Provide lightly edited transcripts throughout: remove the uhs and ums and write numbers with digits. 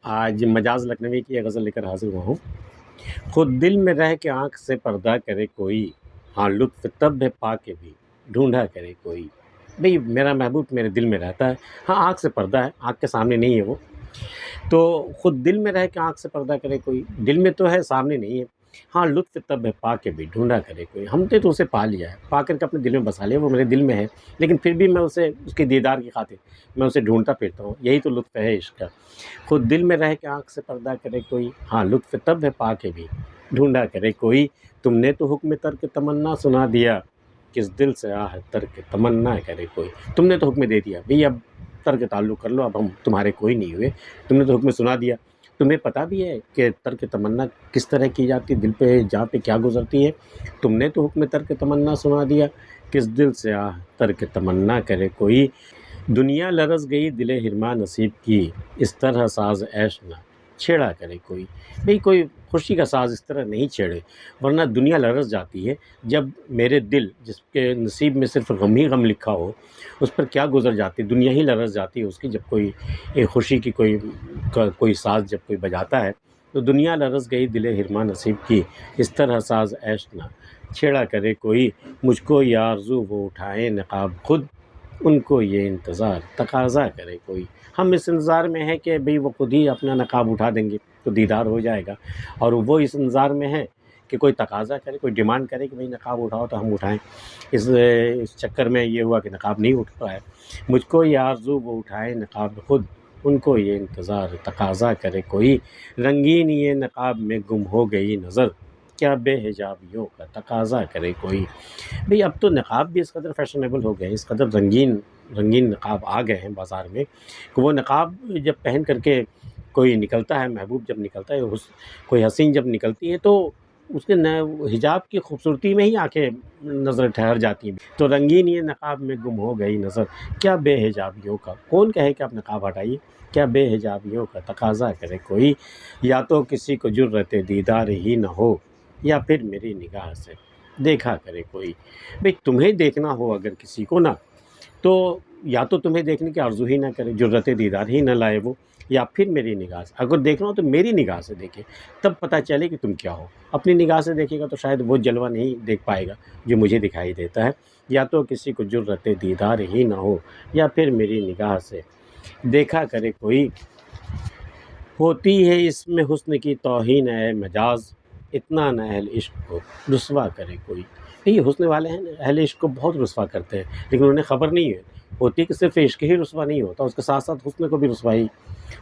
آج مجاز لکھنوی کی یہ غزل لے کر حاضر ہوا ہوں۔ خود دل میں رہ کے آنکھ سے پردہ کرے کوئی، ہاں لطف تب ہے پا کے بھی ڈھونڈا کرے کوئی۔ بھئی میرا محبوب میرے دل میں رہتا ہے، ہاں آنکھ سے پردہ ہے، آنکھ کے سامنے نہیں ہے وہ، تو خود دل میں رہ کے آنکھ سے پردہ کرے کوئی، دل میں تو ہے سامنے نہیں ہے، ہاں لطف تب ہے پا کے بھی ڈھونڈا کرے کوئی۔ ہم نے تو اسے پا لیا ہے، پا کر کے اپنے دل میں بسا لیا، وہ میرے دل میں ہے، لیکن پھر بھی میں اسے اس کے دیدار کی خاطر میں اسے ڈھونڈتا پھرتا ہوں۔ یہی تو لطف ہے عشق کا۔ خود دل میں رہ کے آنکھ سے پردہ کرے کوئی، ہاں لطف تب ہے پا کے بھی ڈھونڈا کرے کوئی۔ تم نے تو حکم ترک تمنا سنا دیا، کس دل سے آہ ترک تمنا کرے کوئی۔ تم نے تو حکم دے دیا بھئی اب ترک تعلق کر لو، اب ہم تمہارے کوئی نہیں ہوئے، تم نے تو حکم سنا دیا۔ تمہیں پتہ بھی ہے کہ ترک تمنا کس طرح کی جاتی، دل پہ جہاں پہ کیا گزرتی ہے۔ تم نے تو حکم ترک تمنا سنا دیا، کس دل سے آہ ترک تمنا کرے کوئی۔ دنیا لرز گئی دل ہرما نصیب کی، اس طرح ساز عیش نہ چھیڑا کرے کوئی۔ بھئی کوئی خوشی کا ساز اس طرح نہیں چھیڑے، ورنہ دنیا لرز جاتی ہے جب میرے دل جس کے نصیب میں صرف غم ہی غم لکھا ہو، اس پر کیا گزر جاتی، دنیا ہی لرز جاتی ہے اس کی، جب کوئی خوشی کی کوئی ساز جب کوئی بجاتا ہے تو دنیا لرز گئی دل ہرما نصیب کی، اس طرح ساز عیش نہ چھیڑا کرے کوئی۔ مجھ کو یہ آرزو وہ اٹھائے نقاب خود، ان کو یہ انتظار تقاضا کرے کوئی۔ ہم اس انتظار میں ہیں کہ بھئی وہ خود ہی اپنا نقاب اٹھا دیں گے تو دیدار ہو جائے گا، اور وہ اس انتظار میں ہیں کہ کوئی تقاضا کرے، کوئی ڈیمانڈ کرے کہ بھئی نقاب اٹھاؤ تو ہم اٹھائیں۔ اس چکر میں یہ ہوا کہ نقاب نہیں اٹھ پایا۔ مجھ کو یہ آرزو وہ اٹھائے نقاب خود، ان کو یہ انتظار تقاضا کرے کوئی۔ رنگین یہ نقاب میں گم ہو گئی نظر، کیا بے حجابیوں کا تقاضا کرے کوئی۔ بھئی اب تو نقاب بھی اس قدر فیشنیبل ہو گئے ہیں، اس قدر رنگین نقاب آ گئے ہیں بازار میں کہ وہ نقاب جب پہن کر کے کوئی نکلتا ہے، محبوب جب نکلتا ہے، کوئی حسین جب نکلتی ہے تو اس کے حجاب کی خوبصورتی میں ہی آنکھیں نظر ٹھہر جاتی ہیں۔ تو رنگین یہ نقاب میں گم ہو گئی نظر، کیا بے حجابیوں کا، کون کہے کہ آپ نقاب ہٹائیے، کیا بے حجابیوں کا تقاضا کرے کوئی۔ یا تو کسی کو جرت دیدار ہی نہ ہو، یا پھر میری نگاہ سے دیکھا کرے کوئی۔ بھئی تمہیں دیکھنا ہو اگر کسی کو نا، تو یا تو تمہیں دیکھنے کی آرزو ہی نہ کرے، جرت دیدار ہی نہ لائے وہ، یا پھر میری نگاہ سے، اگر دیکھنا ہو تو میری نگاہ سے دیکھے، تب پتہ چلے کہ تم کیا ہو۔ اپنی نگاہ سے دیکھے گا تو شاید وہ جلوہ نہیں دیکھ پائے گا جو مجھے دکھائی دیتا ہے۔ یا تو کسی کو جرت دیدار ہی نہ ہو، یا پھر میری نگاہ سے دیکھا کرے کوئی۔ ہوتی ہے اس میں حسن کی توہین اے مجاز، اتنا نہ اہل عشق کو رسوا کرے کوئی۔ یہ حسن والے ہیں اہل عشق کو بہت رسوا کرتے ہیں، لیکن انہیں خبر نہیں ہے ہوتی کہ صرف عشق ہی رسوا نہیں ہوتا، اس کے ساتھ ساتھ حسن کو بھی رسوائی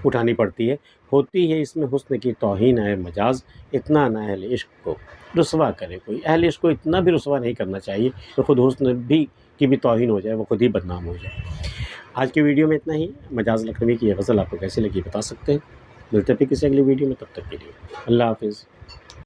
اٹھانی پڑتی ہے۔ ہوتی ہے اس میں حسن کی توہین اے مجاز، اتنا نہ اہل عشق کو رسوا کرے کوئی۔ اہل عشق کو اتنا بھی رسوا نہیں کرنا چاہیے کہ خود حسن کی بھی توہین ہو جائے، وہ خود ہی بدنام ہو جائے۔ آج کی ویڈیو میں اتنا ہی۔ مجاز لکھنوی کی یہ غزل آپ کو کیسی لگی بتا سکتے ہیں۔ ملتے ہیں پھر کسی اگلی ویڈیو میں، تب تک کے لیے اللہ حافظ۔